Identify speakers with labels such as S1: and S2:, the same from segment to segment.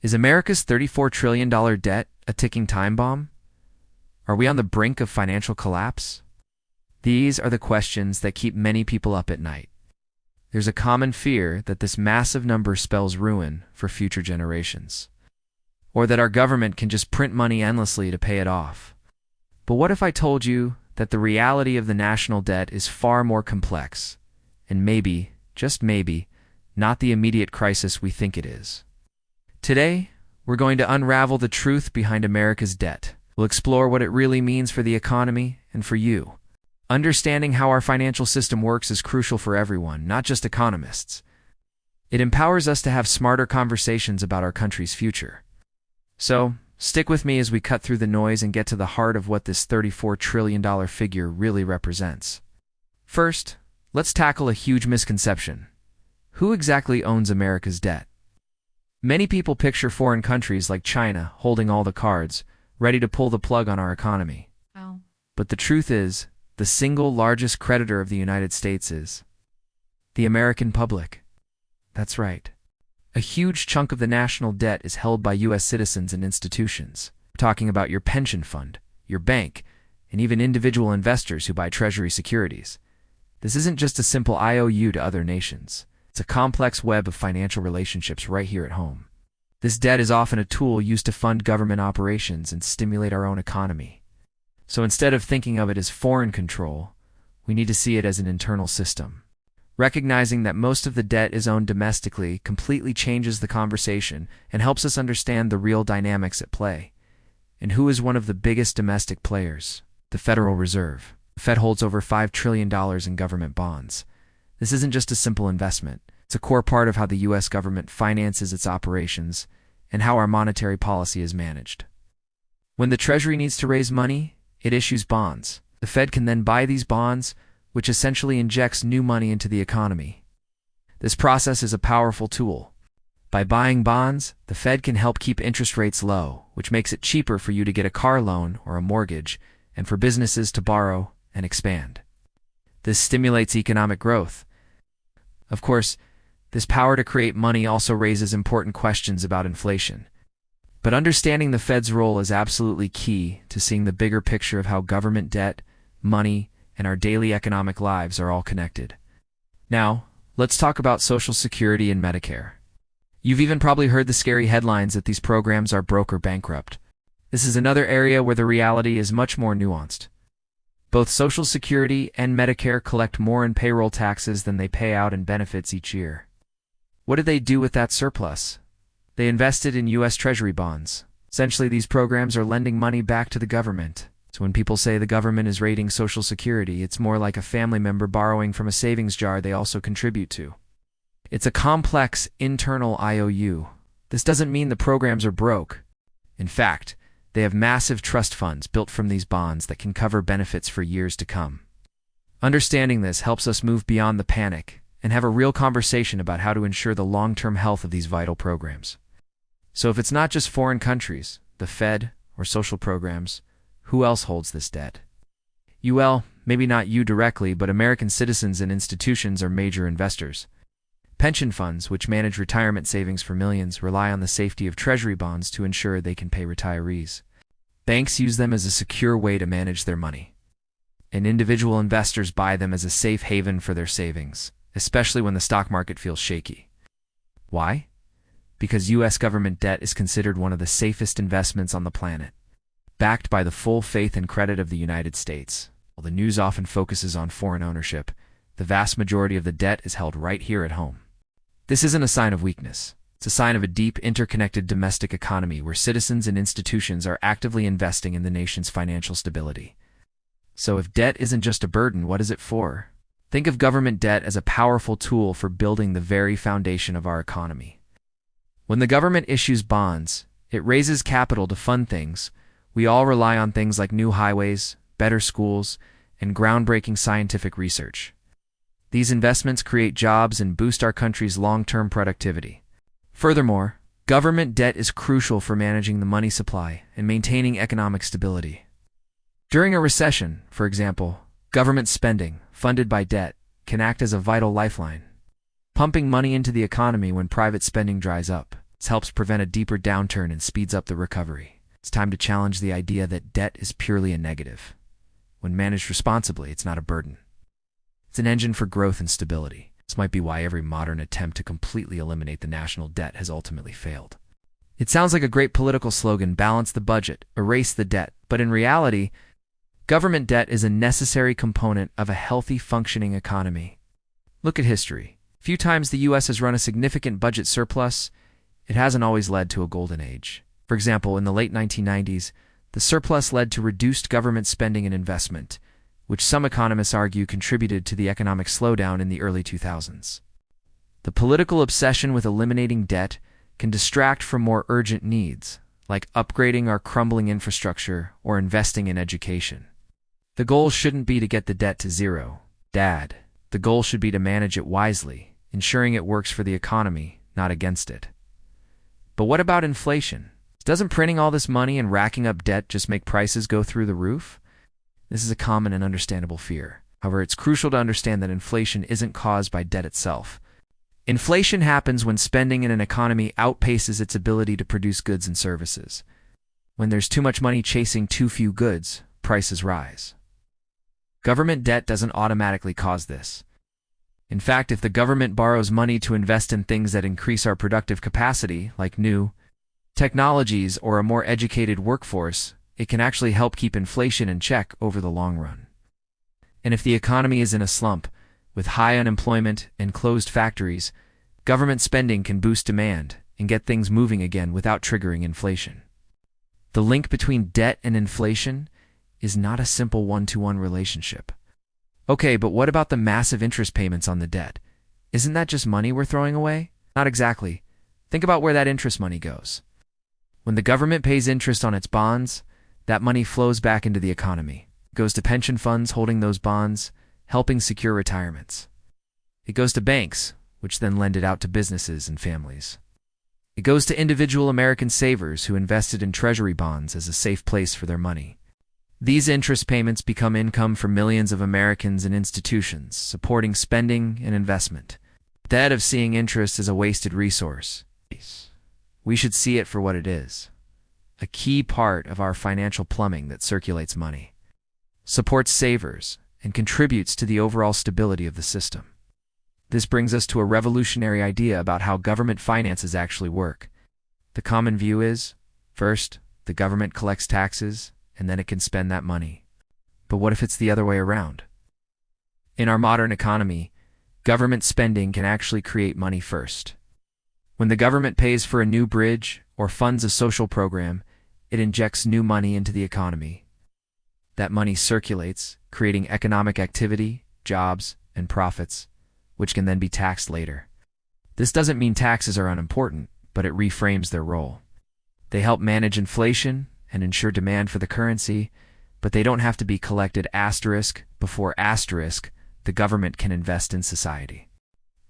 S1: Is America's $34 trillion debt a ticking time bomb? Are we on the brink of financial collapse? These are the questions that keep many people up at night. There's a common fear that this massive number spells ruin for future generations, or that our government can just print money endlessly to pay it off. But what if I told you that the reality of the national debt is far more complex, and maybe, just maybe, not the immediate crisis we think it is? Today, we're going to unravel the truth behind America's debt. We'll explore what it really means for the economy and for you. Understanding how our financial system works is crucial for everyone, not just economists. It empowers us to have smarter conversations about our country's future. So, stick with me as we cut through the noise and get to the heart of what this $34 trillion figure really represents. First, let's tackle a huge misconception. Who exactly owns America's debt? Many people picture foreign countries like China holding all the cards, ready to pull the plug on our economy.
S2: Oh.
S1: But the truth is, the single largest creditor of the United States is the American public. That's right. A huge chunk of the national debt is held by U.S. citizens and institutions. We're talking about your pension fund, your bank, and even individual investors who buy Treasury securities. This isn't just a simple IOU to other nations. It's a complex web of financial relationships right here at home. This debt is often a tool used to fund government operations and stimulate our own economy. So instead of thinking of it as foreign control, we need to see it as an internal system. Recognizing that most of the debt is owned domestically completely changes the conversation and helps us understand the real dynamics at play. And who is one of the biggest domestic players? The Federal Reserve. The Fed holds over $5 trillion in government bonds. This isn't just a simple investment. It's a core part of how the U.S. government finances its operations and how our monetary policy is managed. When the Treasury needs to raise money, it issues bonds. The Fed can then buy these bonds, which essentially injects new money into the economy. This process is a powerful tool. By buying bonds, the Fed can help keep interest rates low, which makes it cheaper for you to get a car loan or a mortgage, and for businesses to borrow and expand. This stimulates economic growth. Of course, this power to create money also raises important questions about inflation. But understanding the Fed's role is absolutely key to seeing the bigger picture of how government debt, money, and our daily economic lives are all connected. Now, let's talk about Social Security and Medicare. You've even probably heard the scary headlines that these programs are broke or bankrupt. This is another area where the reality is much more nuanced. Both Social Security and Medicare collect more in payroll taxes than they pay out in benefits each year. What do they do with that surplus? They invest it in U.S. Treasury bonds. Essentially, these programs are lending money back to the government. So when people say the government is raiding Social Security, it's more like a family member borrowing from a savings jar they also contribute to. It's a complex internal IOU. This doesn't mean the programs are broke. In fact, they have massive trust funds built from these bonds that can cover benefits for years to come. Understanding this helps us move beyond the panic and have a real conversation about how to ensure the long-term health of these vital programs. So if it's not just foreign countries, the Fed, or social programs, who else holds this debt? Well, maybe not you directly, but American citizens and institutions are major investors. Pension funds, which manage retirement savings for millions, rely on the safety of Treasury bonds to ensure they can pay retirees. Banks use them as a secure way to manage their money. And individual investors buy them as a safe haven for their savings, especially when the stock market feels shaky. Why? Because U.S. government debt is considered one of the safest investments on the planet. Backed by the full faith and credit of the United States. While the news often focuses on foreign ownership, the vast majority of the debt is held right here at home. This isn't a sign of weakness. It's a sign of a deep, interconnected domestic economy where citizens and institutions are actively investing in the nation's financial stability. So if debt isn't just a burden, what is it for? Think of government debt as a powerful tool for building the very foundation of our economy. When the government issues bonds, it raises capital to fund things we all rely on, things like new highways, better schools, and groundbreaking scientific research. These investments create jobs and boost our country's long-term productivity. Furthermore, government debt is crucial for managing the money supply and maintaining economic stability. During a recession, for example, government spending, funded by debt, can act as a vital lifeline, pumping money into the economy when private spending dries up. This helps prevent a deeper downturn and speeds up the recovery. It's time to challenge the idea that debt is purely a negative. When managed responsibly, it's not a burden. It's an engine for growth and stability. This might be why every modern attempt to completely eliminate the national debt has ultimately failed. It sounds like a great political slogan: balance the budget, erase the debt. But in reality, government debt is a necessary component of a healthy, functioning economy. Look at history. Few times the U.S. has run a significant budget surplus. It hasn't always led to a golden age. For example, in the late 1990s, the surplus led to reduced government spending and investment, which some economists argue contributed to the economic slowdown in the early 2000s. The political obsession with eliminating debt can distract from more urgent needs, like upgrading our crumbling infrastructure or investing in education. The goal shouldn't be to get the debt to zero, Dad. The goal should be to manage it wisely, ensuring it works for the economy, not against it. But what about inflation? Doesn't printing all this money and racking up debt just make prices go through the roof? This is a common and understandable fear. However, it's crucial to understand that inflation isn't caused by debt itself. Inflation happens when spending in an economy outpaces its ability to produce goods and services. When there's too much money chasing too few goods, prices rise. Government debt doesn't automatically cause this. In fact, if the government borrows money to invest in things that increase our productive capacity, like new technologies or a more educated workforce, it can actually help keep inflation in check over the long run. And if the economy is in a slump, with high unemployment and closed factories, government spending can boost demand and get things moving again without triggering inflation. The link between debt and inflation is not a simple one-to-one relationship. Okay, but what about the massive interest payments on the debt? Isn't that just money we're throwing away? Not exactly. Think about where that interest money goes. When the government pays interest on its bonds, that money flows back into the economy. It goes to pension funds holding those bonds, helping secure retirements. It goes to banks, which then lend it out to businesses and families. It goes to individual American savers who invested in treasury bonds as a safe place for their money. These interest payments become income for millions of Americans and institutions, supporting spending and investment. Instead of seeing interest as a wasted resource, we should see it for what it is: a key part of our financial plumbing that circulates money, supports savers, and contributes to the overall stability of the system. This brings us to a revolutionary idea about how government finances actually work. The common view is, first, the government collects taxes, and then it can spend that money. But what if it's the other way around? In our modern economy, government spending can actually create money first. When the government pays for a new bridge or funds a social program, it injects new money into the economy. That money circulates, creating economic activity, jobs, and profits, which can then be taxed later. This doesn't mean taxes are unimportant, but it reframes their role. They help manage inflation and ensure demand for the currency, but they don't have to be collected before the government can invest in society.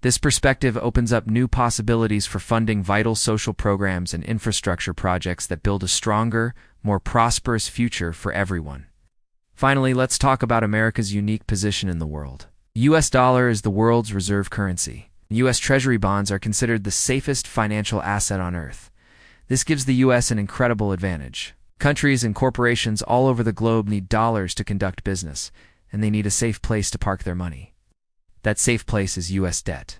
S1: This perspective opens up new possibilities for funding vital social programs and infrastructure projects that build a stronger, more prosperous future for everyone. Finally, let's talk about America's unique position in the world. The U.S. dollar is the world's reserve currency. U.S. Treasury bonds are considered the safest financial asset on earth. This gives the U.S. an incredible advantage. Countries and corporations all over the globe need dollars to conduct business, and they need a safe place to park their money. That safe place is U.S. debt.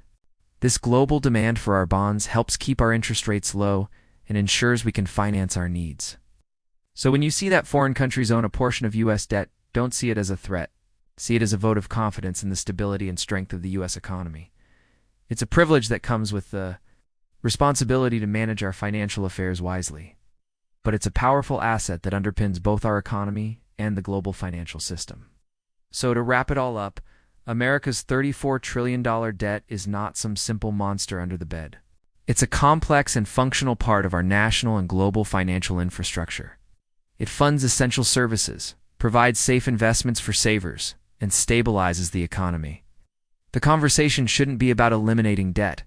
S1: This global demand for our bonds helps keep our interest rates low and ensures we can finance our needs. So when you see that foreign countries own a portion of U.S. debt, don't see it as a threat. See it as a vote of confidence in the stability and strength of the U.S. economy. It's a privilege that comes with the responsibility to manage our financial affairs wisely. But it's a powerful asset that underpins both our economy and the global financial system. So to wrap it all up, America's $34 trillion debt is not some simple monster under the bed. It's a complex and functional part of our national and global financial infrastructure. It funds essential services, provides safe investments for savers, and stabilizes the economy. The conversation shouldn't be about eliminating debt,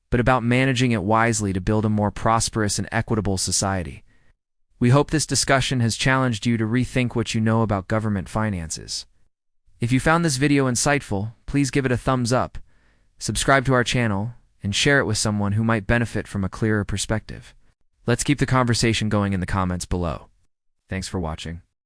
S1: but about managing it wisely to build a more prosperous and equitable society. We hope this discussion has challenged you to rethink what you know about government finances. If you found this video insightful, please give it a thumbs up, subscribe to our channel, and share it with someone who might benefit from a clearer perspective. Let's keep the conversation going in the comments below. Thanks for watching.